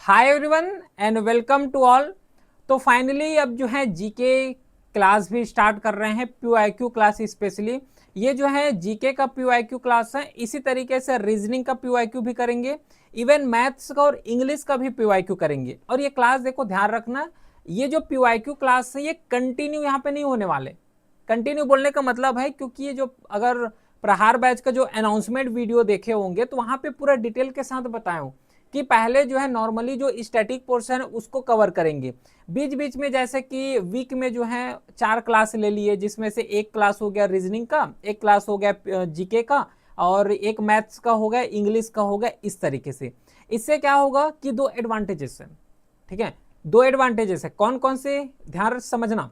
Hi everyone and welcome to all. तो finally अब जो है जीके क्लास भी स्टार्ट कर रहे हैं, पीवाईक्यू क्लास स्पेशली। ये जो है जीके का पीवाईक्यू क्लास है, इसी तरीके से रीजनिंग का पीवाईक्यू भी करेंगे, इवन मैथ्स का और इंग्लिश का भी पीवाईक्यू करेंगे। और ये क्लास देखो ध्यान रखना, ये जो पीवाईक्यू क्लास है ये कंटिन्यू यहाँ पे नहीं होने वाले। कंटिन्यू बोलने का मतलब है क्योंकि ये जो अगर प्रहार बैच का जो अनाउंसमेंट वीडियो देखे होंगे तो वहां पे पूरा डिटेल के साथ बताया हूं कि पहले जो है नॉर्मली जो स्टैटिक पोर्शन है उसको कवर करेंगे, बीच बीच में जैसे कि वीक में जो है 4 क्लास ले लिए, जिसमें से एक क्लास हो गया रीजनिंग का, एक क्लास हो गया जीके का, और एक मैथ्स का हो गया, इंग्लिश का हो गया। इस तरीके से इससे क्या होगा कि दो एडवांटेजेस है, ठीक है, दो एडवांटेजेस है। कौन कौन से, ध्यान समझना।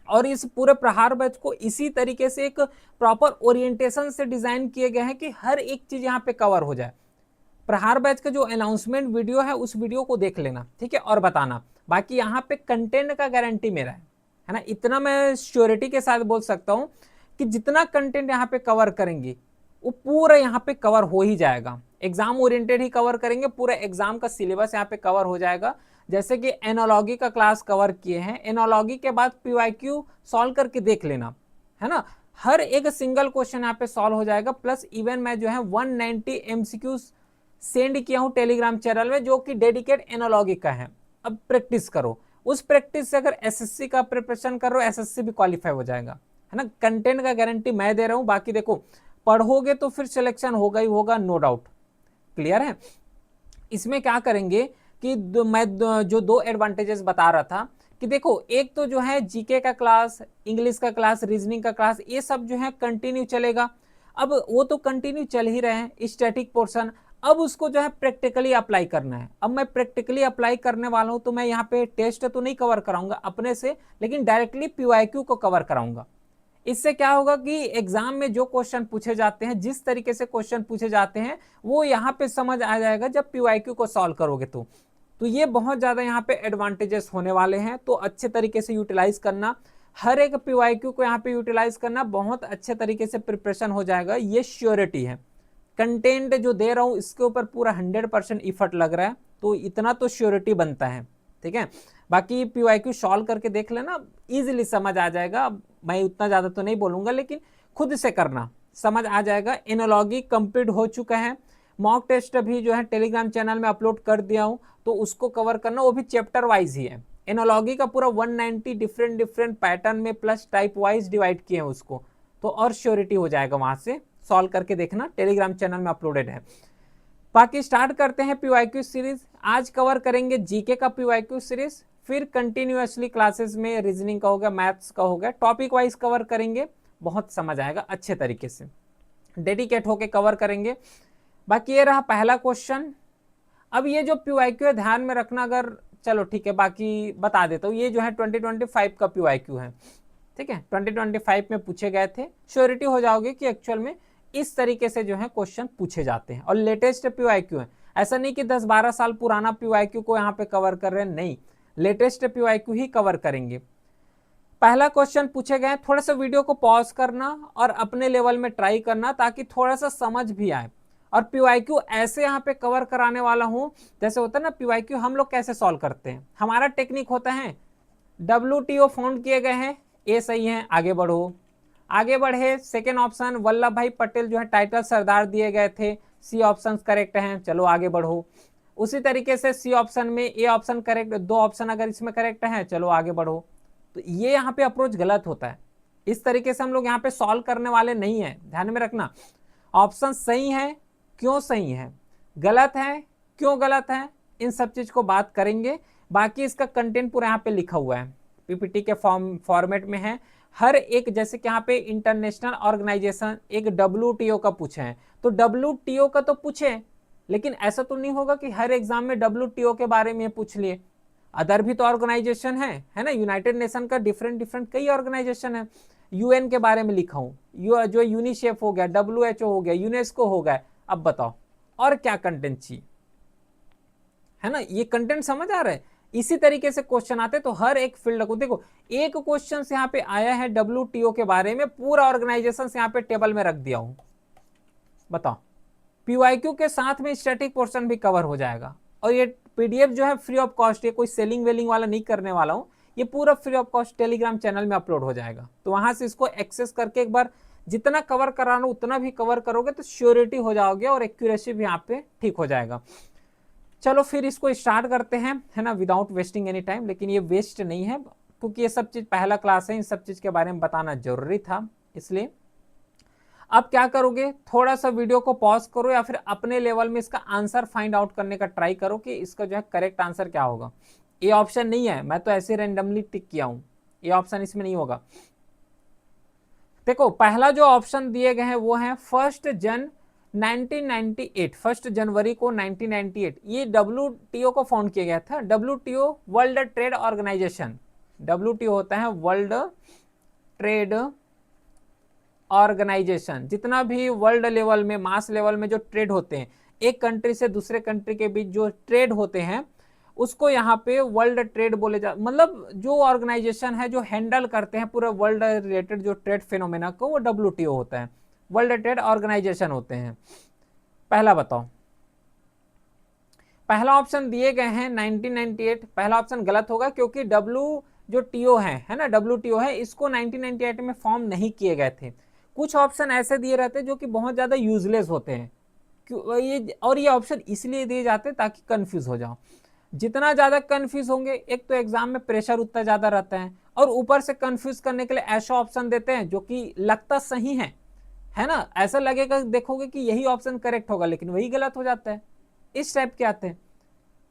और इस पूरे प्रहार बैच को इसी तरीके से एक प्रॉपर ओरिएंटेशन से डिजाइन किए गए हैं कि हर एक चीज यहाँ पे कवर हो जाए। प्रहार बैच का जो अनाउंसमेंट वीडियो है उस वीडियो को देख लेना, ठीक है, और बताना। बाकी यहाँ पे कंटेंट का गारंटी मेरा है ना, इतना मैं श्योरिटी के साथ बोल सकता हूँ कि जितना कंटेंट यहाँ पे कवर करेंगे वो पूरा यहाँ पे कवर हो ही जाएगा। एग्जाम ओरिएंटेड ही कवर करेंगे, पूरा एग्जाम का सिलेबस यहाँ पे कवर हो जाएगा। जैसे कि एनोलॉजी का क्लास कवर किए हैं, एनोलॉजी के बाद पीवाईक्यू सॉल्व करके देख लेना, है ना, हर एक सिंगल क्वेश्चन यहाँ पे सॉल्व हो जाएगा। प्लस इवन मैं जो है 190 एमसीक्यू सेंड किया हूं टेलीग्राम चैनल में, जो कि डेडिकेट एनोलॉजी का है। अब प्रैक्टिस करो, उस प्रैक्टिस से अगर एसएससी का प्रिपरेशन कर रहे हो, एसएससी भी क्वालिफाई हो जाएगा, है ना। कंटेंट का गारंटी मैं दे रहा हूं, बाकी देखो पढ़ोगे तो फिर सिलेक्शन होगा ही होगा, नो डाउट। क्लियर है। इसमें क्या करेंगे कि जो दो एडवांटेजेस बता रहा था कि देखो, एक तो जो है जीके का क्लास, इंग्लिश का क्लास, रीजनिंग का क्लास, ये सब जो है कंटिन्यू चलेगा। अब वो तो कंटिन्यू चल ही रहे हैं स्टैटिक पोर्शन, अब उसको जो है प्रैक्टिकली अप्लाई करना है। अब मैं प्रैक्टिकली अप्लाई करने वाला हूं, तो मैं यहाँ पे टेस्ट तो नहीं कवर कराऊंगा अपने से, लेकिन डायरेक्टली पीवाईक्यू को कवर कराऊंगा। इससे क्या होगा कि एग्जाम में जो क्वेश्चन पूछे जाते हैं, जिस तरीके से क्वेश्चन पूछे जाते हैं, वो यहाँ पे समझ आ जाएगा जब पीवाईक्यू को सॉल्व करोगे तो ये बहुत ज्यादा यहाँ पे एडवांटेजेस होने वाले हैं। तो अच्छे तरीके से यूटिलाइज करना, हर एक पीवाईक्यू को यहाँ पे यूटिलाइज करना, बहुत अच्छे तरीके से प्रिपरेशन हो जाएगा, ये श्योरिटी है। कंटेंट जो दे रहा हूं इसके ऊपर पूरा 100% इफर्ट लग रहा है, तो इतना तो श्योरिटी बनता है, ठीक है। बाकी पीवाईक्यू सॉल्व करके देख लेना, इजीली समझ आ जाएगा। मैं उतना ज्यादा तो नहीं बोलूंगा, लेकिन खुद से करना, समझ आ जाएगा। एनोलॉजी कंप्लीट हो चुका है, मॉक टेस्ट भी जो है टेलीग्राम चैनल में अपलोड कर दिया हूं, तो उसको कवर करना, वो भी चैप्टर वाइज ही है। एनोलॉजी का पूरा 190 डिफरेंट डिफरेंट पैटर्न में प्लस टाइप वाइज डिवाइड किए हैं उसको, तो और श्योरिटी हो जाएगा। वहां से सॉल्व करके देखना, टेलीग्राम चैनल में अपलोडेड है। बाकी स्टार्ट करते हैं पीवाईक्यू सीरीज। आज कवर करेंगे जीके का पीवाईक्यू सीरीज, फिर कंटिन्यूअसली क्लासेस में रीजनिंग का हो गया, मैथ्स का हो गया, टॉपिक वाइज कवर करेंगे, बहुत समझ आएगा अच्छे तरीके से, डेडिकेट होके कवर करेंगे। बाकी ये रहा पहला क्वेश्चन। अब ये जो पीवाईक्यू है ध्यान में रखना, अगर चलो ठीक है, बाकी बता देता हूँ। ये जो है 2025 का पीवाईक्यू है, ठीक है, 2025 में पूछे गए थे। श्योरिटी हो जाओगे कि एक्चुअल में इस तरीके से जो है क्वेश्चन पूछे जाते हैं, और लेटेस्ट पीवाईक्यू है। ऐसा नहीं कि 10-12 साल पुराना पीवाईक्यू को यहाँ पे कवर कर रहे हैं, नहीं, लेटेस्ट पीवाईक्यू ही कवर करेंगे। पहला क्वेश्चन पूछे गए, थोड़ा सा वीडियो को पॉज करना और अपने लेवल में ट्राई करना, ताकि थोड़ा सा समझ भी आए। और पीवाईक्यू ऐसे यहाँ पे कवर कराने वाला हूं, जैसे होता है ना पीवाईक्यू हम लोग कैसे सॉल्व करते हैं, हमारा टेक्निक होता है WTO फाउंड किए गए हैं, ए सही है, आगे बढ़ो। आगे बढ़े, सेकेंड ऑप्शन वल्लभ भाई पटेल जो है टाइटल सरदार दिए गए थे, सी ऑप्शन करेक्ट है, चलो आगे बढ़ो। उसी तरीके से सी ऑप्शन में ए ऑप्शन करेक्ट, दो ऑप्शन अगर इसमें करेक्ट है, चलो आगे बढ़ो। तो ये यहाँ पे अप्रोच गलत होता है, इस तरीके से हम लोग यहाँ पे सॉल्व करने वाले नहीं है, ध्यान में रखना। ऑप्शन सही है, क्यों सही है, गलत है, क्यों गलत है, इन सब चीज को बात करेंगे। बाकी इसका कंटेंट पूरा यहाँ पे लिखा हुआ है, पीपीटी के फॉर्मेट में है। हर एक, जैसे कि यहाँ पे इंटरनेशनल ऑर्गेनाइजेशन, एक WTO का पूछे हैं, तो WTO का तो पूछे, लेकिन ऐसा तो नहीं होगा कि हर एग्जाम में WTO के बारे में पूछ लिए। अदर भी तो ऑर्गेनाइजेशन है ना, यूनाइटेड नेशन का डिफरेंट डिफरेंट कई ऑर्गेनाइजेशन है। यूएन के बारे में लिखा हूं, जो यूनिसेफ हो गया, WHO हो गया, यूनेस्को हो गया। अब बताओ और क्या कंटेंट चाहिए, है ना, ये कंटेंट समझ आ रहा है। इसी तरीके से क्वेश्चन आते, तो हर एक फील्ड को देखो, एक क्वेश्चन से यहाँ पे आया है WTO के बारे में, पूरा ऑर्गेनाइजेशन यहाँ पे टेबल में रख दिया हूं। बताओ, पीवाईक्यू के साथ में स्टैटिक पोर्शन भी कवर हो जाएगा, और ये पीडीएफ जो है फ्री ऑफ कॉस्ट, ये कोई सेलिंग वेलिंग वाला नहीं करने वाला हूँ, ये पूरा free of cost Telegram channel में अपलोड हो जाएगा। तो वहां से इसको एक्सेस करके एक बार जितना कवर कराना उतना भी कवर करोगे तो श्योरिटी हो जाओगे और एक्यूरेसी भी यहाँ पे ठीक हो जाएगा। चलो फिर इसको स्टार्ट करते हैं, है ना, विदाउट वेस्टिंग एनी टाइम। लेकिन ये वेस्ट नहीं है क्योंकि ये सब चीज पहला क्लास है, इन सब चीज के बारे में बताना जरूरी था, इसलिए। अब क्या करोगे, थोड़ा सा वीडियो को पॉज करो या फिर अपने लेवल में इसका आंसर फाइंड आउट करने का ट्राई करो कि इसका जो है करेक्ट आंसर क्या होगा। ये ऑप्शन नहीं है, मैं तो ऐसे रैंडमली टिक किया हूं, ये ऑप्शन इसमें नहीं होगा। देखो पहला जो ऑप्शन दिए गए हैं वो है 1 जनवरी को 1998 ये WTO को फाउंड किया गया था। WTO world trade organisation, WTO होता है वर्ल्ड ट्रेड ऑर्गेनाइजेशन। जितना भी वर्ल्ड लेवल में, मास लेवल में जो ट्रेड होते हैं, एक कंट्री से दूसरे कंट्री के बीच जो ट्रेड होते हैं उसको यहाँ पे वर्ल्ड ट्रेड बोले जा, मतलब जो ऑर्गेनाइजेशन है जो हैंडल करते हैं पूरे वर्ल्ड रिलेटेड जो ट्रेड फिनोमेना को, वो WTO होता है, वर्ल्ड ट्रेड ऑर्गेनाइजेशन होते हैं। पहला बताओ, पहला ऑप्शन दिए गए हैं 1998, पहला ऑप्शन गलत होगा क्योंकि जो TO है ना, WTO है, इसको 1998 में फॉर्म नहीं किए गए थे। कुछ ऑप्शन ऐसे दिए रहते हैं जो कि बहुत ज्यादा यूजलेस होते हैं, और ये ऑप्शन इसलिए दिए जाते हैं ताकि कंफ्यूज हो जाओ। जितना ज्यादा कंफ्यूज होंगे, एक तो एग्जाम में प्रेशर उतना ज्यादा रहता है, और ऊपर से कंफ्यूज करने के लिए ऐसा ऑप्शन देते हैं जो कि लगता सही है ना, ऐसा लगेगा देखोगे कि यही ऑप्शन करेक्ट होगा लेकिन वही गलत हो जाता है, इस टाइप के आते हैं।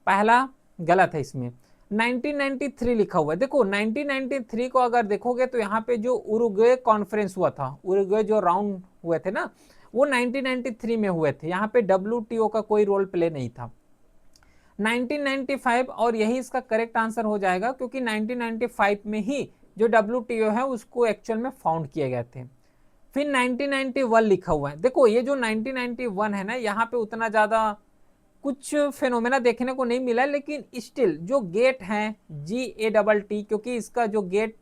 पहला गलत है, इसमें 1993 लिखा हुआ है। देखो 1993 को अगर देखोगे तो यहाँ पे जो उरुग्वे कॉन्फ्रेंस हुआ था, उरुग्वे जो राउंड हुए थे ना, वो 1993 में हुए थे। यहाँ पे WTO का कोई रोल प्ले नहीं था। 1995, और यही इसका करेक्ट आंसर हो जाएगा क्योंकि 1995 में ही जो WTO है उसको एक्चुअल में फाउंड किए गए थे। फिर 1991 लिखा हुआ है। देखो ये जो 1991 है ना, यहाँ पे उतना ज्यादा कुछ फेनोमेना देखने को नहीं मिला, लेकिन स्टिल जो गेट है GATT, क्योंकि इसका जो गेट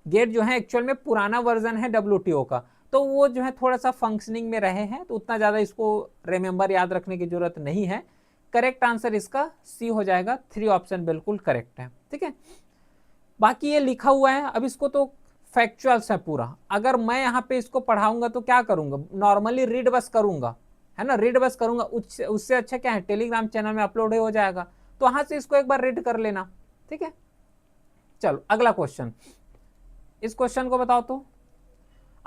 जो है एक्चुअल में पुराना वर्जन है WTO का, तो वो जो है थोड़ा सा फंक्शनिंग में रहे हैं, तो उतना ज्यादा इसको रिमेंबर याद रखने की जरूरत नहीं है। करेक्ट आंसर इसका C हो जाएगा, 3 ऑप्शन बिल्कुल करेक्ट है, ठीक है। बाकी ये लिखा हुआ है, अब इसको तो फैक्चुअल्स है पूरा, अगर मैं यहाँ पे इसको पढ़ाऊंगा तो क्या करूंगा, नॉर्मली रीड बस करूंगा, है ना, रीड बस करूंगा, उससे अच्छा क्या है, टेलीग्राम चैनल में अपलोड हो जाएगा, तो वहां से इसको एक बार रीड कर लेना, ठीक है। चलो अगला क्वेश्चन, इस क्वेश्चन को बताओ तो,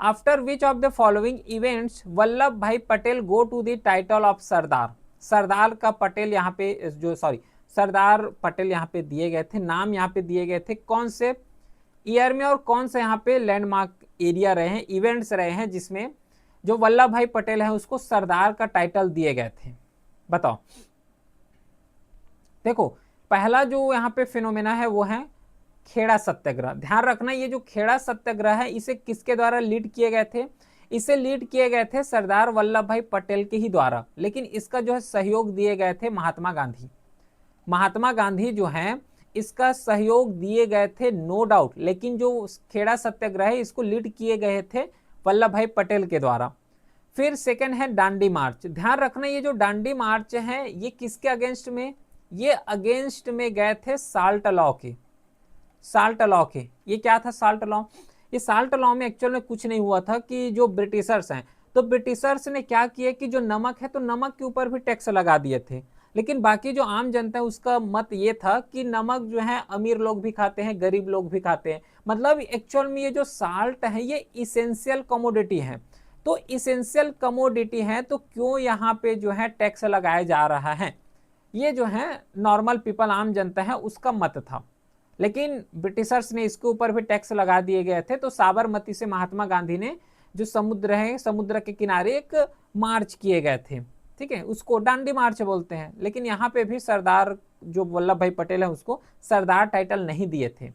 after which of the following events Vallabh Bhai Patel go to the title of Sardar. Sardar का पटेल यहाँ पे सरदार पटेल यहाँ पे दिए गए थे, नाम यहाँ पे दिए गए थे, कौन से ईयर में और कौन से यहाँ पे लैंडमार्क एरिया रहे हैं, इवेंट्स रहे हैं जिसमें जो वल्लभ भाई पटेल है उसको सरदार का टाइटल दिए गए थे, बताओ। देखो पहला जो यहाँ पे फिनोमेना है वो है खेड़ा सत्याग्रह। ध्यान रखना ये जो खेड़ा सत्याग्रह है इसे किसके द्वारा लीड किए गए थे, इसे लीड किए गए थे सरदार वल्लभ भाई पटेल के ही द्वारा, लेकिन इसका जो है सहयोग दिए गए थे महात्मा गांधी। महात्मा गांधी जो है इसका सहयोग दिए गए थे नो डाउट, लेकिन जो खेड़ा सत्याग्रह है इसको लीड किए गए थे वल्लभ भाई पटेल के द्वारा। फिर सेकंड है दांडी मार्च। ध्यान रखना ये जो दांडी मार्च है ये किसके अगेंस्ट में, ये अगेंस्ट में गए थे साल्ट लॉ के, साल्ट लॉ के। ये क्या था साल्ट लॉ, ये साल्ट लॉ में एक्चुअल में कुछ नहीं हुआ था कि जो ब्रिटिशर्स हैं, तो ब्रिटिशर्स ने क्या किया कि जो नमक है तो नमक के ऊपर भी टैक्स लगा दिए थे, लेकिन बाकी जो आम जनता है उसका मत ये था कि नमक जो है अमीर लोग भी खाते हैं, गरीब लोग भी खाते हैं, मतलब एक्चुअल में ये जो साल्ट है ये इसेंशियल कमोडिटी है, तो इसेंशियल कमोडिटी है तो क्यों यहाँ पे जो है टैक्स लगाया जा रहा है, ये जो है नॉर्मल पीपल आम जनता है उसका मत था। लेकिन ब्रिटिशर्स ने इसके ऊपर भी टैक्स लगा दिए गए थे, तो साबरमती से महात्मा गांधी ने जो समुद्र है, समुद्र के किनारे एक मार्च किए गए थे, ठीक है, उसको दांडी मार्च बोलते हैं। लेकिन यहाँ पे भी सरदार जो वल्लभ भाई पटेल है उसको सरदार टाइटल नहीं दिए थे,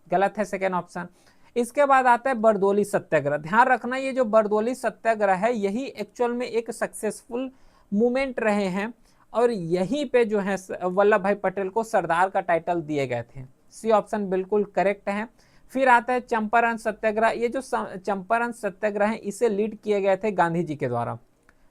गलत है सेकेंड ऑप्शन। इसके बाद आता है बरदोली सत्याग्रह। ध्यान रखना ये जो बरदोली सत्याग्रह है यही एक्चुअल में एक सक्सेसफुल मूवमेंट रहे हैं, और यहीं पे जो है वल्लभ भाई पटेल को सरदार का टाइटल दिए गए थे। सी ऑप्शन बिल्कुल करेक्ट है। फिर आता है चंपारण सत्याग्रह। ये जो चंपारण सत्याग्रह है इसे लीड किए गए थे गांधी जी के द्वारा।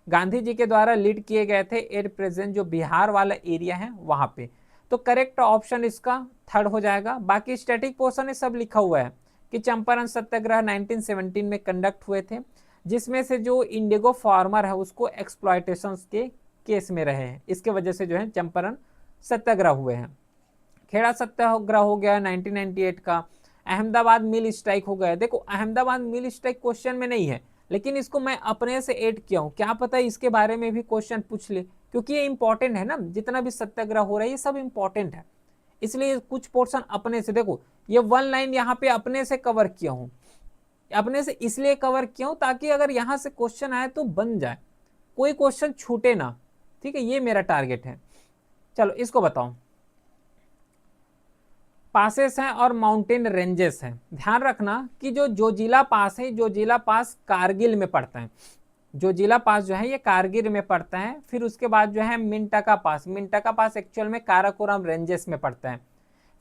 गांधी जी के द्वारा लीड किए गए थे एट प्रेजेंट जो बिहार वाला एरिया है वहां पे। तो करेक्ट ऑप्शन इसका थर्ड हो जाएगा। बाकी स्टैटिक पोर्शन में सब लिखा हुआ है कि चंपारण सत्याग्रह 1917 में कंडक्ट हुए थे, जिसमें से जो इंडिगो फार्मर है उसको एक्सप्लॉयटेशन के केस में रहे हैं, इसके वजह से जो है चंपारण सत्याग्रह हुए हैं। खेड़ा सत्याग्रह हो गया 1998 का। अहमदाबाद मिल स्ट्राइक हो गया। देखो अहमदाबाद मिल स्ट्राइक क्वेश्चन में नहीं है, लेकिन इसको मैं अपने से ऐड किया हूं, क्या पता इसके बारे में भी क्वेश्चन पूछ ले, क्योंकि ये इंपॉर्टेंट है ना, जितना भी सत्याग्रह हो रहा है ये सब इंपॉर्टेंट है, इसलिए कुछ पोर्शन अपने से। देखो ये वन लाइन यहाँ पे अपने से कवर किया हूं, अपने से इसलिए कवर किया हूं ताकि अगर यहां से क्वेश्चन आए तो बन जाए, कोई क्वेश्चन छूटे ना। ठीक है, ये मेरा टारगेट है। चलो इसको बताओ। पासेस हैं और माउंटेन रेंजेस हैं। ध्यान रखना कि जो जोजिला पास है, जोजिला पास कारगिल में पड़ता है, जोजिला पास जो है ये कारगिल में पड़ता है। फिर उसके बाद जो है मिंटका पास, मिंटका पास एक्चुअल में काराकोरम रेंजेस में पड़ता है।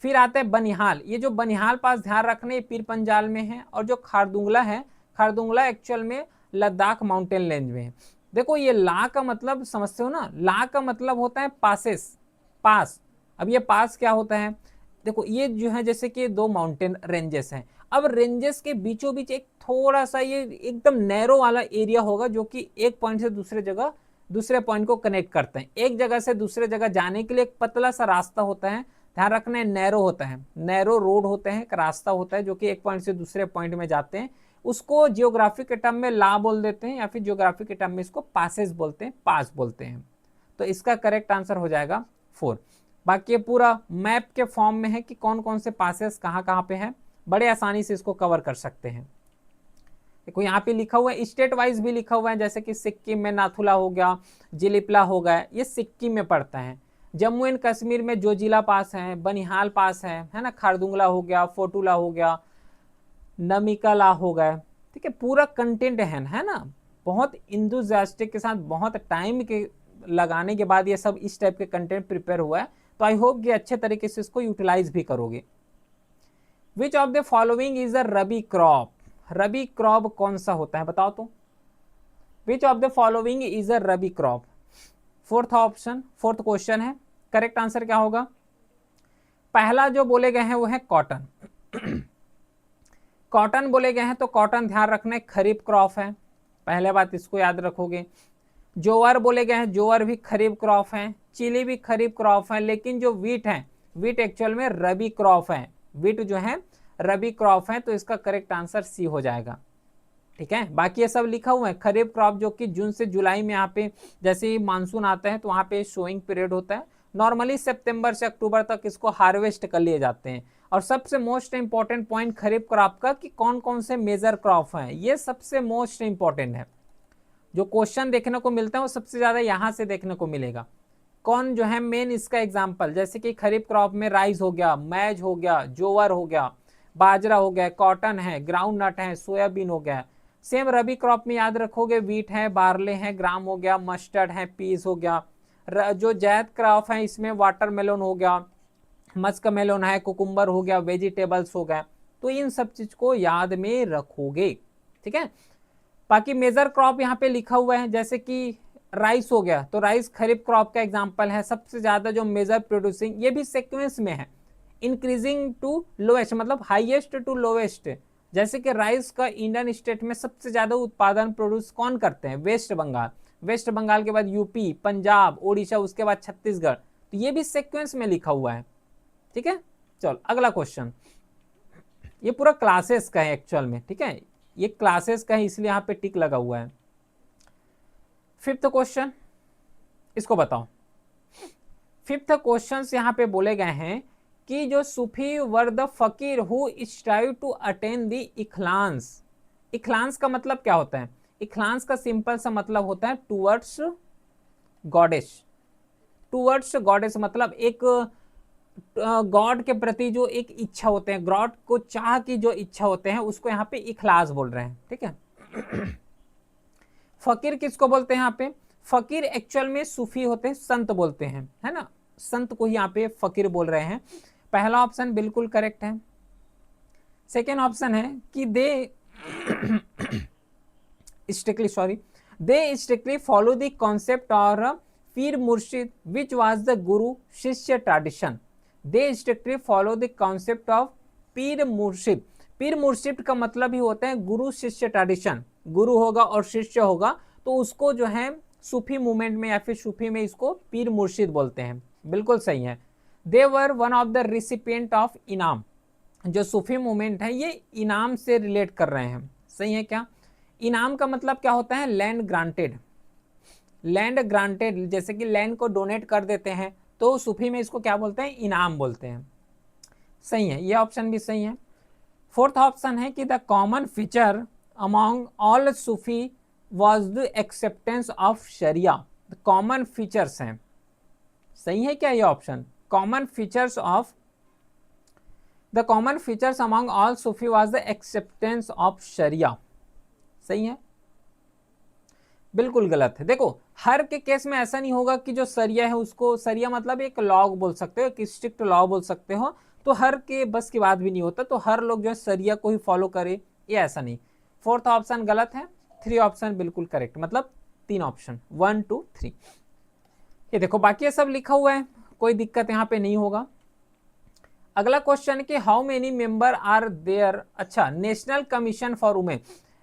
फिर आता है बनिहाल, ये जो बनिहाल पास ध्यान रखने पीर पंजाल में है। और जो खारदुंगला है, खारदुंगला एक्चुअल में लद्दाख माउंटेन रेंज में है। देखो ये ला का मतलब समझते हो ना, ला का मतलब होता है पासेस, पास। अब ये पास क्या होता है, देखो ये जो है जैसे कि दो माउंटेन रेंजेस हैं। अब रेंजेस के बीचों बीच एक थोड़ा सा ये एकदम नैरो वाला एरिया होगा जो कि एक पॉइंट से दूसरे जगह, दूसरे पॉइंट को कनेक्ट करते हैं। एक जगह से दूसरे जगह जाने के लिए एक पतला सा रास्ता होता है, ध्यान रखना है नैरो होता है, नैरो रोड होते हैं, एक रास्ता होता है जो कि एक पॉइंट से दूसरे पॉइंट में जाते हैं। उसको जियोग्राफी के टर्म में ला बोल देते हैं, या फिर जियोग्राफी के टर्म में इसको पासेस बोलते हैं, पास बोलते हैं। तो इसका करेक्ट आंसर हो जाएगा 4। बाकी ये पूरा मैप के फॉर्म में है कि कौन कौन से पासेस कहाँ कहाँ पे हैं, बड़े आसानी से इसको कवर कर सकते हैं। देखो यहाँ पे लिखा हुआ है, स्टेट वाइज भी लिखा हुआ है, जैसे कि सिक्किम में नाथुला हो गया, जिलिपला हो गया, ये सिक्किम में पड़ता है। जम्मू एंड कश्मीर में जोजिला पास है, बनिहाल पास है ना, खारदुंगला हो गया, फोटुला हो गया, नमिकाला हो गया। ठीक है, पूरा कंटेंट है ना, बहुत इंथुजियास्टिक के साथ, बहुत टाइम के लगाने के बाद ये सब इस टाइप के कंटेंट प्रिपेयर हुआ है। तो आई होप कि अच्छे तरीके से इसको यूटिलाइज भी करोगे। विच of the following is a rabi crop, rabi crop कौन सा होता है बताओ तो। विच of the following is a rabi crop, fourth option, fourth question है। करेक्ट आंसर क्या होगा, पहला जो बोले गए हैं वो है कॉटन। कॉटन बोले गए हैं तो कॉटन ध्यान रखना है खरीफ क्रॉप है, पहले बात इसको याद रखोगे। जोवर बोले गए हैं, जोवर भी खरीफ क्रॉप है, चिली भी खरीफ क्रॉप है, लेकिन जो वीट है, वीट एक्चुअल में रबी क्रॉप है, वीट जो है रबी क्रॉप है। तो इसका करेक्ट आंसर सी हो जाएगा। ठीक है, बाकी ये सब लिखा हुआ है। खरीफ क्रॉप जो कि जून से जुलाई में यहाँ पे जैसे ही मानसून आता है तो वहाँ पे शोइंग पीरियड होता है। नॉर्मली सितंबर से अक्टूबर तक इसको हार्वेस्ट कर लिए जाते हैं। और सबसे मोस्ट इंपॉर्टेंट पॉइंट खरीफ क्रॉप का कि कौन कौन से मेजर क्रॉप हैं, ये सबसे मोस्ट इंपॉर्टेंट है। जो क्वेश्चन देखने को मिलता है वो सबसे ज्यादा यहाँ से देखने को मिलेगा। कौन जो है मेन इसका एग्जाम्पल, जैसे कि खरीफ क्रॉप में राइस हो गया, मैज हो गया, जोवर हो गया, बाजरा हो गया, कॉटन है, ग्राउंड नट है, सोयाबीन हो गया। सेम रबी क्रॉप में याद रखोगे वीट है, बार्ले है, ग्राम हो गया, मस्टर्ड है, पीस हो गया। जो जैद क्रॉप है इसमें वाटरमेलन हो गया, मस्क मेलन है, कुकुम्बर हो गया, वेजिटेबल्स हो गया। तो इन सब चीज को याद में रखोगे। ठीक है, बाकी मेजर क्रॉप यहाँ पे लिखा हुआ है, जैसे कि राइस हो गया, तो राइस खरीफ क्रॉप का एग्जांपल है। सबसे ज्यादा जो मेजर प्रोड्यूसिंग, ये भी सीक्वेंस में है, इंक्रीजिंग टू लोएस्ट, मतलब हाईएस्ट टू लोएस्ट। जैसे कि राइस का इंडियन स्टेट में सबसे ज्यादा उत्पादन प्रोड्यूस कौन करते हैं, वेस्ट बंगाल, वेस्ट बंगाल के बाद यूपी, पंजाब, ओडिशा, उसके बाद छत्तीसगढ़। तो ये भी सीक्वेंस में लिखा हुआ है। ठीक है, चलो अगला क्वेश्चन। ये पूरा क्लासेस का है एक्चुअल में। ठीक है, ये क्लासेस का है इसलिए यहाँ पे टिक लगा हुआ है। फिफ्थ क्वेश्चन, इसको बताओ। फिफ्थ क्वेश्चन यहाँ पे बोले गए हैं कि जो Sufi were the fakir who strive to attain the ikhlas. इखलांस का मतलब क्या होता है, इखलांस का सिंपल सा मतलब होता है टूवर्ड्स गॉडेस। टूवर्ड्स गॉडेस मतलब एक गॉड के प्रति जो एक इच्छा होते हैं, गॉड को चाह की जो इच्छा होते हैं, उसको यहाँ पे इखलास बोल रहे हैं। ठीक है, फकीर किसको बोलते हैं यहाँ पे, फकीर एक्चुअल में सूफी होते हैं, संत बोलते हैं, है ना, संत को ही यहाँ पे फकीर बोल रहे हैं। पहला ऑप्शन बिल्कुल करेक्ट है। सेकेंड ऑप्शन है कि they strictly sorry, they strictly follow the concept और pir murshid which was the guru shishya tradition. They strictly follow the concept of pir murshid. पीर मुर्शिद का मतलब ही होता है गुरु शिष्य ट्रेडिशन। गुरु होगा और शिष्य होगा तो उसको जो है सूफी मूवमेंट में या फिर सूफी में इसको पीर मुर्शिद बोलते हैं। बिल्कुल सही है। They were one of the recipient of inam. जो सूफी मूवमेंट है ये इनाम से रिलेट कर रहे हैं। सही है क्या? इनाम का मतलब क्या होता है? Land granted. लैंड ग्रांटेड, जैसे कि लैंड को डोनेट कर देते हैं तो सूफी में इसको क्या बोलते हैं? इनाम बोलते हैं। सही है, ये ऑप्शन भी सही है। फोर्थ ऑप्शन है कि the common feature among all Sufi was the acceptance of sharia. Common features हैं। सही है क्या ये ऑप्शन? Common features of the common features among all Sufi was the acceptance of sharia. सही है? बिल्कुल गलत है। देखो, हर के केस में ऐसा नहीं होगा कि जो सरिया है उसको, सरिया मतलब एक लॉ बोल सकते हो, एक स्ट्रिक्ट लॉ बोल सकते हो, तो हर के बस की बात भी नहीं होता तो हर लोग जो है सरिया को ही फॉलो करे, ये ऐसा नहीं। फोर्थ ऑप्शन गलत है, 3 ऑप्शन बिल्कुल करेक्ट, मतलब 3 ऑप्शन 1 2 3। ये देखो बाकी ये सब लिखा हुआ है, कोई दिक्कत यहाँ पे नहीं होगा। अगला क्वेश्चन कि how many member are there. अच्छा, नेशनल कमीशन फॉर वुमेन।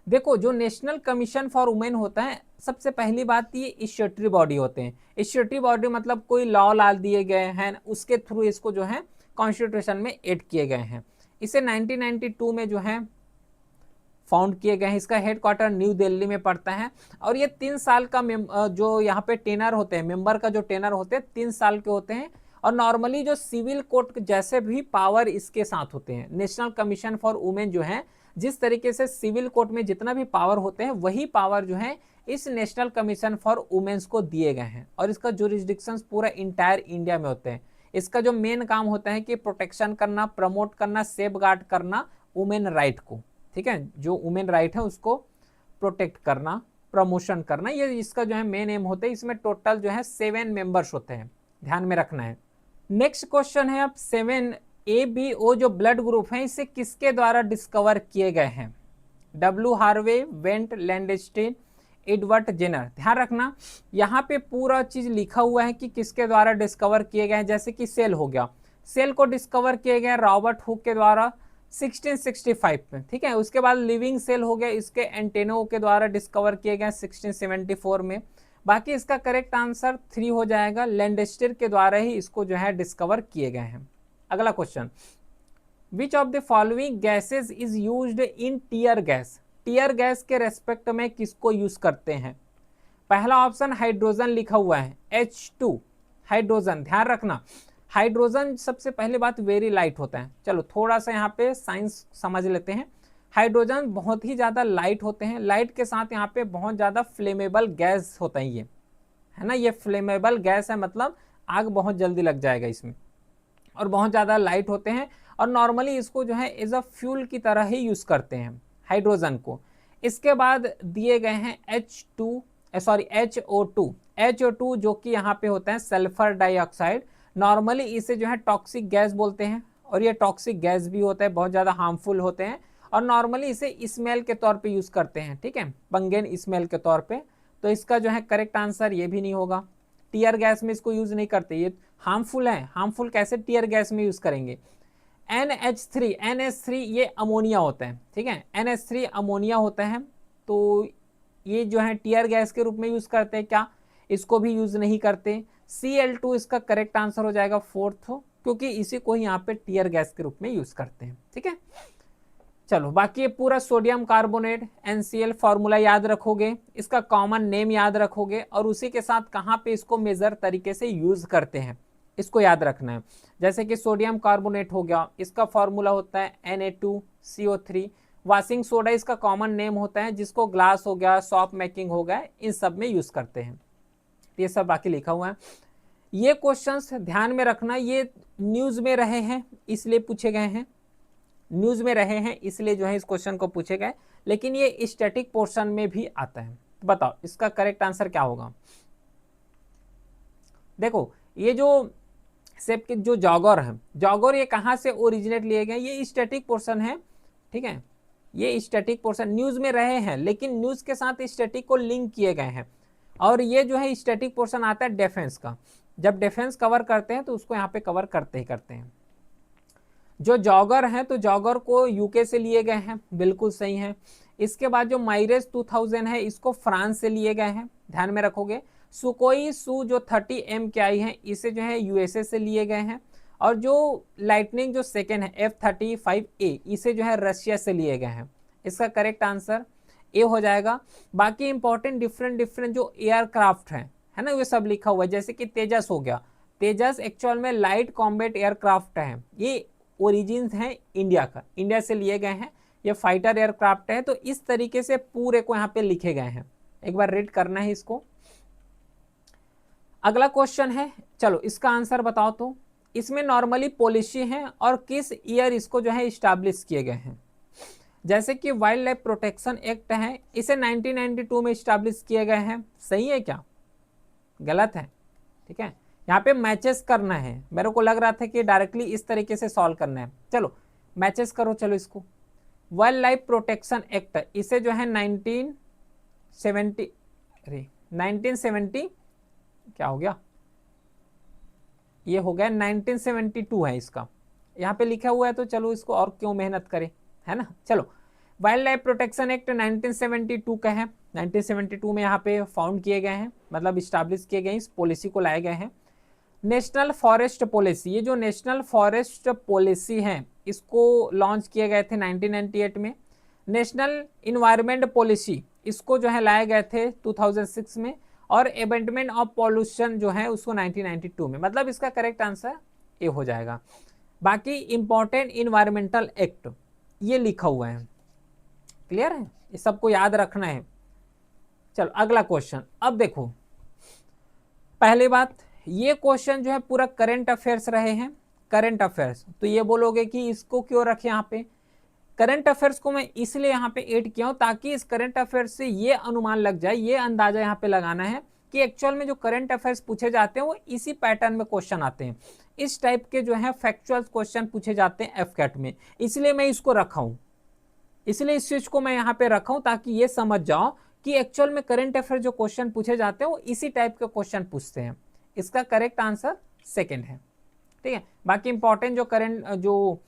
देखो, जो नेशनल कमीशन फॉर वुमेन होता है, सबसे पहली बात ये स्टैट्यूटरी बॉडी होते हैं। स्टैट्यूटरी बॉडी मतलब कोई लॉ ला दिए गए हैं, उसके थ्रू इसको जो है कॉन्स्टिट्यूशन में ऐड किए गए हैं। इसे 1992 में जो है फाउंड किए गए हैं। इसका हेडक्वार्टर न्यू दिल्ली में पड़ता है और ये 3 साल का जो यहाँ पे टेनर होते हैं, मेंबर का जो टेनर होते हैं 3 साल के होते हैं। और नॉर्मली जो सिविल कोर्ट जैसे भी पावर इसके साथ होते हैं, नेशनल कमीशन फॉर वुमेन जो है, जिस तरीके से सिविल कोर्ट में जितना भी पावर होते हैं वही पावर जो है इस नेशनल कमीशन फॉर वुमेन्स को दिए गए हैं। और इसका जुरिस्डिक्शन पूरा इंटायर इंडिया में होते हैं। इसका जो मेन काम होता है कि प्रोटेक्शन करना, प्रमोट करना, सेफ गार्ड करना वुमेन राइट को। ठीक है, जो वुमेन राइट है उसको प्रोटेक्ट करना, प्रमोशन करना, ये इसका जो है मेन एम होता है। इसमें टोटल जो है 7 मेंबर्स होते हैं, ध्यान में रखना है। नेक्स्ट क्वेश्चन है अब 7ABO जो ब्लड ग्रुप है इसे किसके द्वारा डिस्कवर किए गए हैं? W Harvey, Went, Landsteiner, Edward Jenner. ध्यान रखना, यहाँ पे पूरा चीज लिखा हुआ है कि किसके द्वारा डिस्कवर किए गए हैं। जैसे कि सेल हो गया, सेल को डिस्कवर किए गए रॉबर्ट हुक के द्वारा 1665 में। ठीक है, उसके बाद लिविंग सेल हो गया, इसके एंटेनो के द्वारा डिस्कवर किए गए 1674 में। बाकी इसका करेक्ट आंसर 3 हो जाएगा, लैंडस्टर के द्वारा ही इसको जो है डिस्कवर किए गए हैं। अगला question, which of the following gases is used in tear gas. Tear gas के रेस्पेक्ट में किसको यूज करते हैं? पहला ऑप्शन हाइड्रोजन लिखा हुआ है, H2 हाइड्रोजन। ध्यान रखना, हाइड्रोजन सबसे पहले बात वेरी लाइट होता है। चलो थोड़ा सा यहाँ पे साइंस समझ लेते हैं। हाइड्रोजन बहुत ही ज़्यादा लाइट होते हैं, लाइट के साथ यहाँ पे बहुत ज़्यादा फ्लेमेबल गैस होता है, ये है ना, ये फ्लेमेबल गैस है, मतलब आग बहुत जल्दी लग जाएगा इसमें, और बहुत ज़्यादा लाइट होते हैं। और नॉर्मली इसको जो है एज अ फ्यूल की तरह ही यूज़ करते हैं हाइड्रोजन को। इसके बाद दिए गए हैं HO2 जो कि यहाँ पे होता है सल्फर डाइऑक्साइड। नॉर्मली इसे जो है टॉक्सिक गैस बोलते हैं, और ये टॉक्सिक गैस भी होता है, बहुत ज़्यादा हार्मफुल होते हैं। और नॉर्मली इसे स्मेल के तौर पे यूज़ करते हैं, ठीक है, पंगेन स्मेल के तौर पे। तो इसका जो है करेक्ट आंसर ये भी नहीं होगा, टीयर गैस में इसको यूज़ नहीं करते, ये हार्मफुल है। हार्मफुल कैसे टीयर गैस में यूज़ करेंगे? NH3 ये अमोनिया होता है, ठीक है, NH3 अमोनिया होता है, तो ये जो है टीयर गैस के रूप में यूज़ करते हैं क्या? इसको भी यूज़ नहीं करते। Cl2 इसका करेक्ट आंसर हो जाएगा 4th, क्योंकि इसी को ही यहाँ पे टीयर गैस के रूप में यूज़ करते हैं। ठीक है, चलो बाकी ये पूरा सोडियम कार्बोनेट NaCl फॉर्मूला याद रखोगे, इसका कॉमन नेम याद रखोगे, और उसी के साथ कहाँ पे इसको मेजर तरीके से यूज़ करते हैं इसको याद रखना है। जैसे कि सोडियम कार्बोनेट हो गया, इसका फॉर्मूला होता है Na2CO3। वाशिंग सोडा इसका कॉमन नेम होता है, जिसको ग्लास हो गया, सॉप मेकिंग हो गया, इन सब में यूज़ करते हैं। ये सब बाकी लिखा हुआ है। ये क्वेश्चंस ध्यान में रखना, ये न्यूज़ में रहे हैं इसलिए पूछे गए हैं, न्यूज़ में रहे हैं इसलिए जो है इस क्वेश्चन को पूछे गए, लेकिन ये स्टैटिक पोर्शन में भी आता है। तो बताओ इसका करेक्ट आंसर क्या होगा? देखो, ये जो सेप के जो जॉगर है, जॉगर ये कहाँ से ओरिजिनेट लिए गए? ये स्टैटिक पोर्शन है, ठीक है, ये स्टैटिक पोर्शन न्यूज में रहे हैं, लेकिन न्यूज के साथ स्टैटिक को लिंक किए गए हैं। और ये जो है स्टैटिक पोर्शन आता है डिफेंस का। जब डिफेंस कवर करते हैं तो उसको यहाँ पे कवर करते ही करते हैं। जो जॉगर हैं तो जॉगर को यूके से लिए गए हैं, बिल्कुल सही है। इसके बाद जो माइरेज 2000 है इसको फ्रांस से लिए गए हैं, ध्यान में रखोगे। सुकोई सू जो 30M के आई है इसे जो है यूएसए से लिए गए हैं। और जो लाइटनिंग जो सेकेंड है F-35A इसे जो है रशिया से लिए गए हैं। इसका करेक्ट आंसर ए हो जाएगा। बाकी इंपॉर्टेंट डिफरेंट जो एयरक्राफ्ट है ना, ये सब लिखा हुआ है। जैसे कि तेजस हो गया, तेजस एक्चुअल में लाइट कॉम्बैट एयरक्राफ्ट है, ये ओरिजिन्स है इंडिया का, इंडिया से लिए गए हैं। ये फाइटर एयरक्राफ्ट है। तो इस तरीके से पूरे को यहाँ पे लिखे गए हैं, एक बार रीड करना है इसको। अगला क्वेश्चन है, चलो इसका आंसर बताओ। तो इसमें नॉर्मली पॉलिसी है और किस ईयर इसको जो है इस्टेब्लिश किए गए हैं। जैसे कि वाइल्ड लाइफ प्रोटेक्शन एक्ट है, इसे 1992 में इस्टेब्लिश किए गए हैं। सही है क्या, गलत है? ठीक है, यहाँ पे मैचेस करना है। मेरे को लग रहा था कि डायरेक्टली इस तरीके से सॉल्व करना है। चलो मैचेस करो। चलो इसको, वाइल्ड लाइफ प्रोटेक्शन एक्ट इसे जो है 1970 क्या हो गया, ये हो गया 1972 है इसका, यहाँ पे लिखा हुआ है। तो चलो इसको और क्यों मेहनत करें, है ना। चलो वाइल्ड लाइफ प्रोटेक्शन एक्ट 1972 का है। 1972 में यहाँ पे फाउंड किए गए हैं, मतलब इस्टेब्लिश किए गए, इस पॉलिसी को लाए गए हैं। नेशनल फॉरेस्ट पॉलिसी, ये जो नेशनल फॉरेस्ट पॉलिसी है इसको लॉन्च किए गए थे 1998 में। नेशनल इन्वायरमेंट पॉलिसी इसको जो है लाए गए थे 2006 में। और एबेंडमेंट ऑफ पॉल्यूशन जो है उसको 1992 में। मतलब इसका करेक्ट आंसर ए हो जाएगा। बाकी इंपॉर्टेंट इन्वायरमेंटल एक्ट ये लिखा हुआ है, क्लियर है, ये सबको याद रखना है। चलो अगला क्वेश्चन। अब देखो, पहली बात, ये क्वेश्चन जो है पूरा करंट अफेयर्स रहे हैं, करंट अफेयर्स। तो ये बोलोगे कि इसको क्यों रखे यहाँ पे। करंट अफेयर्स को मैं इसलिए यहाँ पे ऐड किया हूँ ताकि इस करंट अफेयर्स से ये अनुमान लग जाए, ये अंदाजा यहाँ पे लगाना है कि एक्चुअल में जो करंट अफेयर्स पूछे जाते हैं वो इसी पैटर्न में क्वेश्चन आते हैं। इस टाइप के जो है फैक्चुअल क्वेश्चन पूछे जाते हैं एफकेट में, इसलिए मैं इसको रखा हूँ। इसलिए इस चीज को मैं यहाँ पे रखा हूँ ताकि ये समझ जाओ कि एक्चुअल में करंट अफेयर जो क्वेश्चन पूछे जाते हैं वो इसी टाइप के क्वेश्चन पूछते हैं। इसका करेक्ट आंसर सेकंड है, ठीक है। बाकी इंपॉर्टेंट जो करंट जो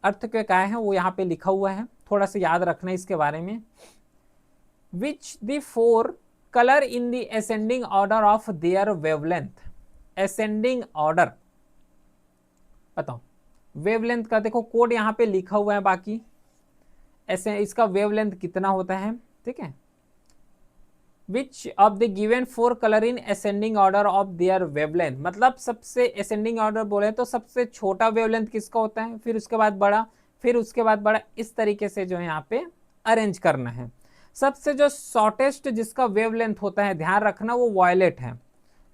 अर्थ के काय है वो यहाँ पे लिखा हुआ है, थोड़ा सा याद रखना इसके बारे में। Which the four colour in the ascending order of their wavelength. Ascending order बताओ, वेवलेंथ का देखो कोड यहाँ पे लिखा हुआ है। बाकी ऐसे इसका वेवलेंथ कितना होता है, ठीक है। विच of the given four colour in ascending order of their wavelength, मतलब सबसे असेंडिंग ऑर्डर बोले तो सबसे छोटा वेवलेंथ किसका होता है, फिर उसके बाद बड़ा, फिर उसके बाद बड़ा, इस तरीके से जो है यहाँ पे अरेंज करना है। सबसे जो शॉर्टेस्ट जिसका वेवलेंथ होता है, ध्यान रखना, वो वॉयलेट है।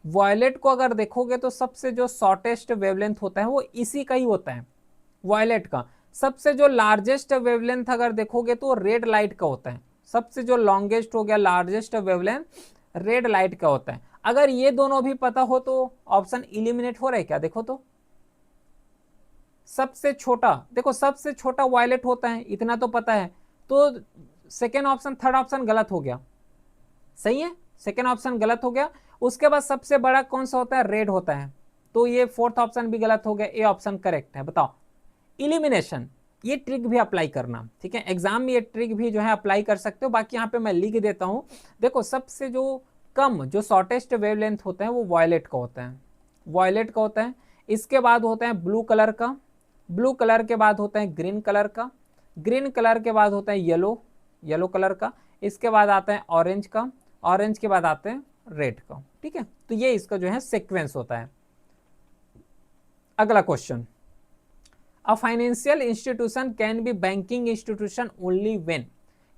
वॉयलेट को अगर देखोगे तो सबसे जो शॉर्टेस्ट वेवलेंथ होता है वो इसी का ही होता है, वॉयलेट का। सबसे जो लार्जेस्ट वेवलेंथ अगर देखोगे तो रेड लाइट का होता है। सबसे जो लॉन्गेस्ट हो गया, लार्जेस्ट वेवलेंथ रेड लाइट का होता है। अगर ये दोनों भी पता हो तो ऑप्शन इलिमिनेट हो रहा है क्या, देखो तो। सबसे छोटा, देखो सबसे छोटा वॉयलेट होता है, इतना तो पता है। तो सेकेंड ऑप्शन, थर्ड ऑप्शन गलत हो गया, सही है, सेकेंड ऑप्शन गलत हो गया। उसके बाद सबसे बड़ा कौन सा होता है, रेड होता है। तो ये फोर्थ ऑप्शन भी गलत हो गया, ए ऑप्शन करेक्ट है। बताओ, इलिमिनेशन, ये ट्रिक भी अप्लाई करना, ठीक है। एग्जाम में ये ट्रिक भी जो है अप्लाई कर सकते हो। बाकी यहाँ पे मैं लिख देता हूँ। देखो सबसे जो कम, जो शॉर्टेस्ट वेवलेंथ होता है वो वॉयलेट का होता है, वॉयलेट का होता है। इसके बाद होता है ब्लू कलर का, ब्लू कलर के बाद होता है ग्रीन कलर का, ग्रीन कलर के बाद होता है येलो, येलो कलर का। इसके बाद आता है ऑरेंज का, ऑरेंज के बाद आते हैं रेड का, ठीक है। तो ये इसका जो है सीक्वेंस होता है। अगला question, A financial institution can be banking institution only when।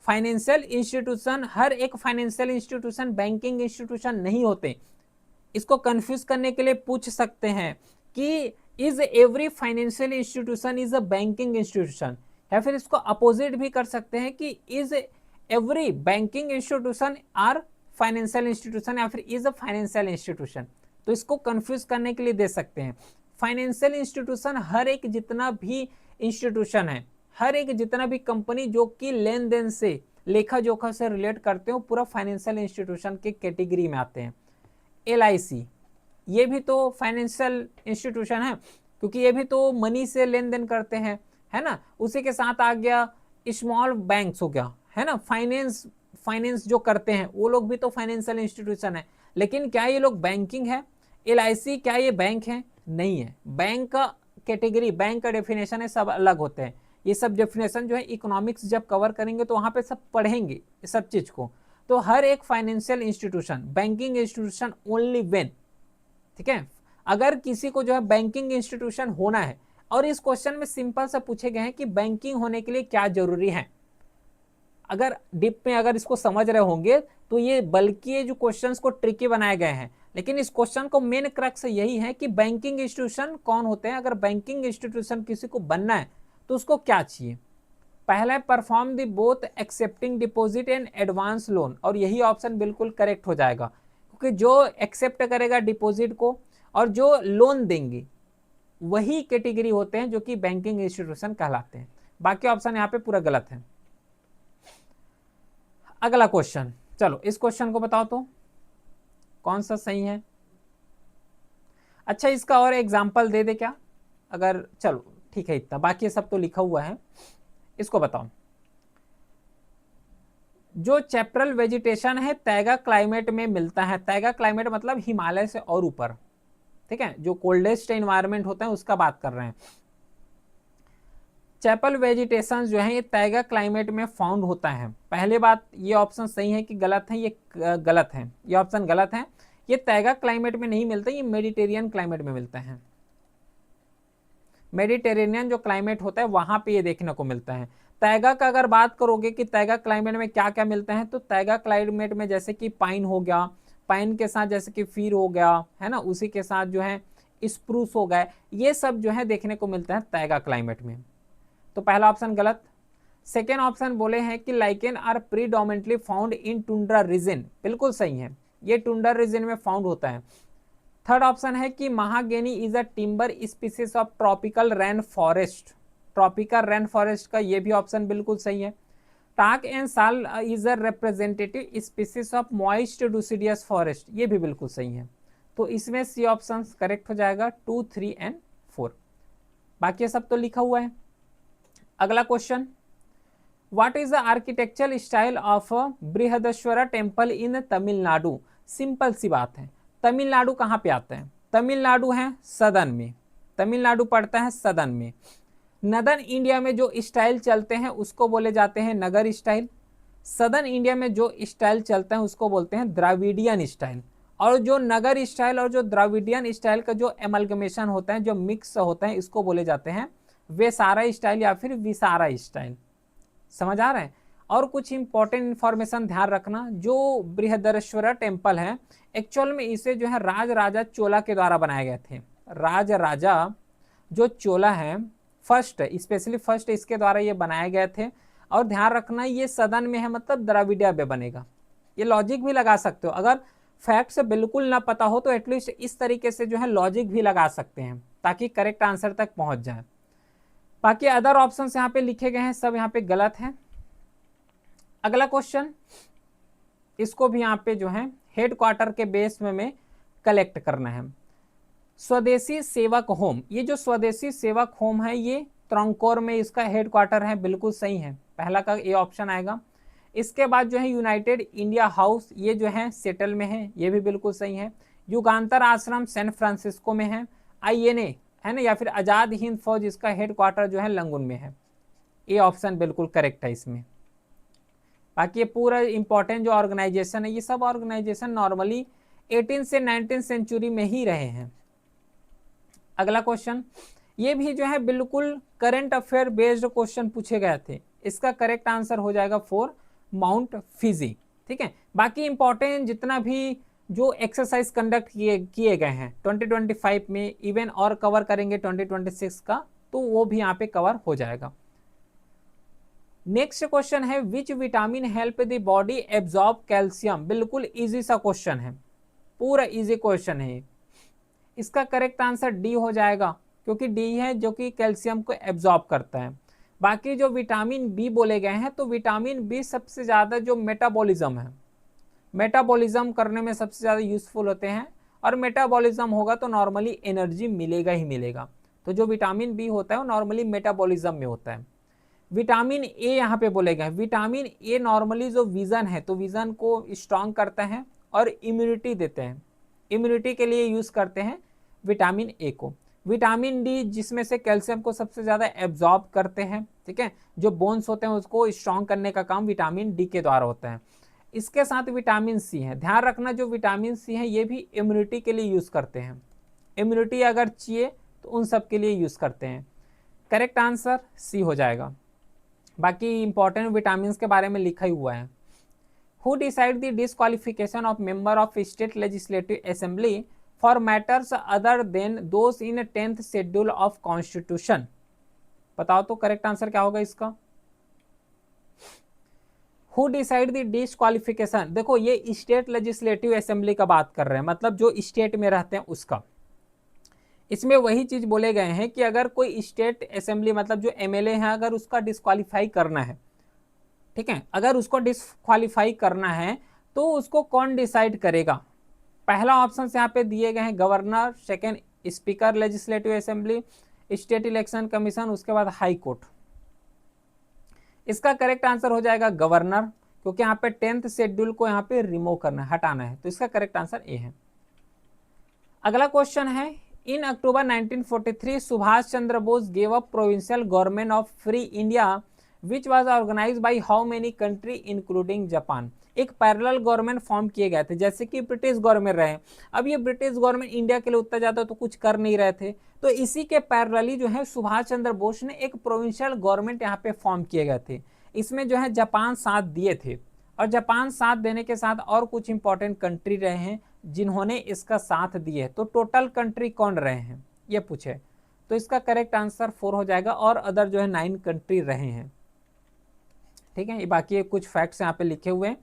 Financial institution, हर एक फाइनेंशियल इंस्टीट्यूशन बैंकिंग इंस्टीट्यूशन नहीं होते। इसको कंफ्यूज करने के लिए पूछ सकते हैं कि is every financial institution is a banking institution, या फिर इसको अपोजिट भी कर सकते हैं कि is every banking institution are financial institution, या फिर इज अ फाइनेंशियल इंस्टीट्यूशन। तो इसको कंफ्यूज करने के लिए दे सकते हैं। फाइनेंशियल इंस्टीट्यूशन हर एक जितना भी इंस्टीट्यूशन है, हर एक जितना भी कंपनी जो कि लेन देन से, लेखा जोखा से रिलेट करते हो, पूरा फाइनेंशियल इंस्टीट्यूशन के कैटेगरी में आते हैं। LIC ये भी तो फाइनेंशियल इंस्टीट्यूशन है, क्योंकि ये भी तो मनी से लेन देन करते हैं, है ना। उसी के साथ आ गया स्मॉल बैंक्स हो गया, है ना। फाइनेंस जो करते हैं वो लोग भी तो फाइनेंशियल इंस्टीट्यूशन है। लेकिन क्या ये लोग बैंकिंग है? LIC क्या ये बैंक है? नहीं है। बैंक का कैटेगरी, बैंक का डेफिनेशन है, सब अलग होते हैं। ये सब डेफिनेशन जो है इकोनॉमिक्स जब कवर करेंगे तो वहां पे सब पढ़ेंगे सब चीज को। तो हर एक financial institution, banking institution only when, ठीक है, अगर किसी को जो है बैंकिंग इंस्टीट्यूशन होना है, और इस क्वेश्चन में सिंपल सा पूछे गए हैं कि बैंकिंग होने के लिए क्या जरूरी है। अगर डीप में अगर इसको समझ रहे होंगे तो ये, बल्कि ये जो क्वेश्चंस को ट्रिकी बनाए गए हैं, लेकिन इस क्वेश्चन को मेन क्रक्स यही है कि बैंकिंग इंस्टीट्यूशन कौन होते हैं। अगर बैंकिंग इंस्टीट्यूशन किसी को बनना है तो उसको क्या चाहिए? पहला है perform the both accepting deposit and advance loan, और यही ऑप्शन बिल्कुल करेक्ट हो जाएगा, क्योंकि जो एक्सेप्ट करेगा डिपॉजिट को और जो लोन देंगे वही कैटेगरी होते हैं जो कि बैंकिंग इंस्टीट्यूशन कहलाते हैं। बाकी ऑप्शन यहाँ पे पूरा गलत है। अगला क्वेश्चन, चलो इस क्वेश्चन को बताओ तो कौन सा सही है। अच्छा, इसका और एग्जाम्पल दे दे क्या? अगर चलो ठीक है इतना, बाकी सब तो लिखा हुआ है। इसको बताओ, जो चैप्टरल वेजिटेशन है तैगा क्लाइमेट में मिलता है। तैगा क्लाइमेट मतलब हिमालय से और ऊपर, ठीक है, जो कोल्डेस्ट एनवायरमेंट होता है उसका बात कर रहे हैं। चैपल वेजिटेशन जो है ये तैगा क्लाइमेट में फाउंड होता है। पहले बात, ये ऑप्शन सही है कि गलत है? ये गलत है, ये ऑप्शन गलत है। ये तैगा क्लाइमेट में नहीं मिलता, ये मेडिटेरियन क्लाइमेट में मिलता है। मेडिटेरेनियन जो क्लाइमेट होता है वहां पे ये देखने को मिलता है। तैगा का अगर बात करोगे कि तैगा क्लाइमेट में क्या क्या मिलता है, तो तैगा क्लाइमेट में जैसे कि पाइन हो गया, पाइन के साथ जैसे कि फीर हो गया, है ना, उसी के साथ जो है स्प्रूस हो गए, ये सब जो है देखने को मिलता है तैगा क्लाइमेट में। तो पहला ऑप्शन गलत। सेकेंड ऑप्शन बोले हैं कि lichen are predominantly found in tundra region, बिल्कुल सही है, ये टुंड्रा रीजन में फाउंड होता है। थर्ड ऑप्शन है कि mahogany is a timber species of tropical rain forest. Tropical rain forest का ये भी ऑप्शन बिल्कुल सही है। Teak and sal is a representative species of moist deciduous forest, ये भी बिल्कुल सही है। तो इसमें सी ऑप्शन करेक्ट हो जाएगा 2, 3 एंड 4। बाकी सब तो लिखा हुआ है। अगला question, what is the architectural style of Brihadeeswara temple in Tamil Nadu. Simple सी बात है, तमिलनाडु कहाँ पे आता है? तमिलनाडु है सदन में, तमिलनाडु पड़ता है सदन में। नदर्न इंडिया में जो स्टाइल चलते हैं उसको बोले जाते हैं नगर स्टाइल। सदर्न इंडिया में जो स्टाइल चलते हैं उसको बोलते हैं द्राविडियन स्टाइल। और जो नगर स्टाइल और जो द्राविडियन स्टाइल का जो एमलगमेशन होता है, जो मिक्स होता है, इसको बोले जाते हैं वेसारा स्टाइल या फिर विसारा स्टाइल। समझ आ रहा है? और कुछ इंपॉर्टेंट इंफॉर्मेशन ध्यान रखना, जो बृहदेश्वरा टेम्पल है एक्चुअल में इसे जो है राज राजा चोला के द्वारा बनाए गए थे। राज राजा जो चोला है फर्स्ट, स्पेशली फर्स्ट इसके द्वारा ये बनाए गए थे। और ध्यान रखना ये सदन में है मतलब द्रविडिया में बनेगा। ये लॉजिक भी लगा सकते हो, अगर फैक्ट से बिल्कुल ना पता हो तो एटलीस्ट इस तरीके से जो है लॉजिक भी लगा सकते हैं ताकि करेक्ट आंसर तक पहुंच जाए। बाकी अदर ऑप्शंस यहाँ पे लिखे गए हैं सब यहाँ पे गलत है। अगला क्वेश्चन, इसको भी यहाँ पे जो है हेड क्वार्टर के बेस में कलेक्ट करना है। स्वदेशी सेवक होम, ये जो स्वदेशी सेवक होम है ये त्रंकोर में इसका हेड क्वार्टर है, बिल्कुल सही है, पहला का ये ऑप्शन आएगा। इसके बाद जो है यूनाइटेड इंडिया हाउस, ये जो है सेटल में है, ये भी बिल्कुल सही है। युगांतर आश्रम सैन फ्रांसिस्को में है। INA है ना, या फिर आजाद हिंद फौज, इसका हेड क्वार्टर जो है लंगुन में है। ये ऑप्शन बिल्कुल करेक्ट है इसमें। बाकी ये पूरा इंपॉर्टेंट जो ऑर्गेनाइजेशन है, ये सब ऑर्गेनाइजेशन नॉर्मली 18 से 19 सेंचुरी में ही रहे हैं। अगला क्वेश्चन, ये भी जो है बिल्कुल करंट अफेयर बेस्ड क्वेश्चन पूछे गए थे। इसका करेक्ट आंसर हो जाएगा 4, माउंट फिजी। ठीक है, बाकी इंपॉर्टेंट जितना भी जो एक्सरसाइज कंडक्ट किए गए हैं 2025 में, इवन और कवर करेंगे 2026 का, तो वो भी यहाँ पे कवर हो जाएगा। नेक्स्ट क्वेश्चन है, which vitamin help the body absorb calcium. बिल्कुल इजी सा क्वेश्चन है, पूरा इजी क्वेश्चन है। इसका करेक्ट आंसर डी हो जाएगा, क्योंकि डी है जो कि कैल्शियम को एब्जॉर्ब करता है। बाकी जो विटामिन बी बोले गए हैं, तो विटामिन बी सबसे ज़्यादा जो मेटाबॉलिज्म है, मेटाबॉलिज्म करने में सबसे ज़्यादा यूजफुल होते हैं, और मेटाबॉलिज्म होगा तो नॉर्मली एनर्जी मिलेगा ही मिलेगा। तो जो विटामिन बी होता है वो नॉर्मली मेटाबॉलिज्म में होता है। विटामिन ए यहाँ पे बोले गए, विटामिन ए नॉर्मली जो विजन है, तो विजन को स्ट्रांग करता है और इम्यूनिटी देते हैं, इम्यूनिटी के लिए यूज करते हैं विटामिन ए को। विटामिन डी जिसमें से कैल्शियम को सबसे ज्यादा एब्जॉर्ब करते हैं, ठीक है, जो बोन्स होते हैं उसको स्ट्रांग करने का काम विटामिन डी के द्वारा होता है। इसके साथ विटामिन सी है, ध्यान रखना जो विटामिन सी है ये भी इम्यूनिटी के लिए यूज करते हैं, इम्यूनिटी अगर चाहिए तो उन सब के लिए यूज करते हैं। करेक्ट आंसर सी हो जाएगा। बाकी इंपॉर्टेंट विटामिन के बारे में लिखा ही हुआ है। Who decide the disqualification of member of state legislative assembly for matters other than those in 10th schedule of constitution? बताओ तो करेक्ट आंसर क्या होगा इसका। हु डिसाइड द डिस्क्वालिफिकेशन, देखो ये स्टेट लेजिस्लेटिव असेंबली का बात कर रहे हैं, मतलब जो स्टेट में रहते हैं उसका। इसमें वही चीज बोले गए हैं कि अगर कोई स्टेट असेंबली मतलब जो एमएलए है अगर उसका डिस्क्वालीफाई करना है, ठीक है, अगर उसको डिस्क्वालीफाई करना है तो उसको कौन डिसाइड करेगा। पहला ऑप्शन यहाँ पे दिए गए हैं governor, second speaker legislative assembly, state election commission, उसके बाद हाई कोर्ट। इसका करेक्ट आंसर हो जाएगा गवर्नर, क्योंकि यहाँ पे 10th शेड्यूल को यहाँ पे रिमूव करना है, हटाना है, तो इसका करेक्ट आंसर ए है। अगला क्वेश्चन है, in October 1943 Subhash Chandra Bose gave up provincial government of free India which was organised by how many country including Japan? एक पैरेलल गवर्नमेंट फॉर्म किए गए थे, जैसे कि ब्रिटिश गवर्नमेंट रहे। अब ये ब्रिटिश गवर्नमेंट इंडिया के लिए उतना ज्यादा तो कुछ कर नहीं रहे थे, तो इसी के पैरेलली जो है सुभाष चंद्र बोस ने एक प्रोविंशियल गवर्नमेंट यहाँ पे फॉर्म किए गए थे। इसमें जो है जापान साथ दिए थे, और जापान साथ देने के साथ और कुछ इंपॉर्टेंट कंट्री रहे हैं जिन्होंने इसका साथ दिए। तो टोटल कंट्री कौन रहे हैं ये पूछे, तो इसका करेक्ट आंसर 4 हो जाएगा, और अदर जो है 9 कंट्री रहे हैं। ठीक है, ये बाकी कुछ फैक्ट्स यहाँ पे लिखे हुए हैं।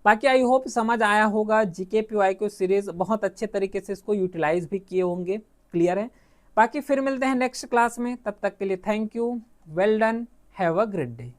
बाकी आई होप समझ आया होगा। जीके पीवाईक्यू सीरीज बहुत अच्छे तरीके से इसको यूटिलाइज भी किए होंगे, क्लियर है। बाकी फिर मिलते हैं नेक्स्ट क्लास में, तब तक के लिए thank you, well done, have a great day.